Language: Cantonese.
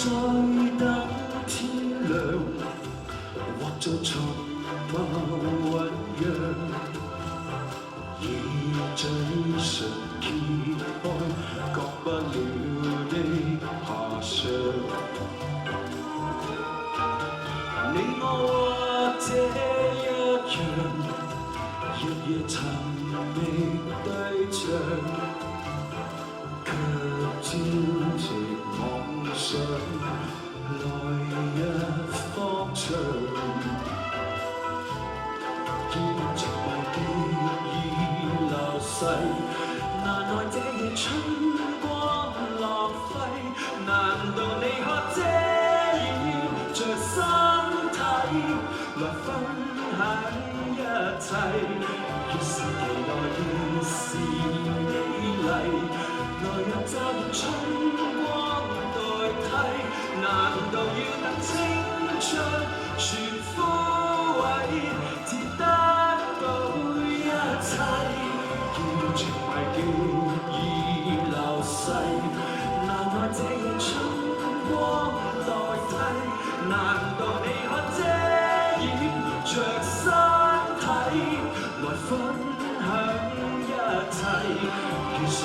再等天亮，或做尋夢醞釀，以嘴唇揭開，覺不了的遐想。你我或這一樣，日夜尋覓對象，卻朝夕妄想來日方長。見情懷記已流逝，難耐這夜春光浪費。難道你可遮掩着身體，來分享一切？越是期待，越是美麗。來日就用春光代替，難道要等青春全枯萎，至得到一切？見情懷記已流逝，難耐這夜春光代替。難道你可遮掩着身體，來分享一切？其實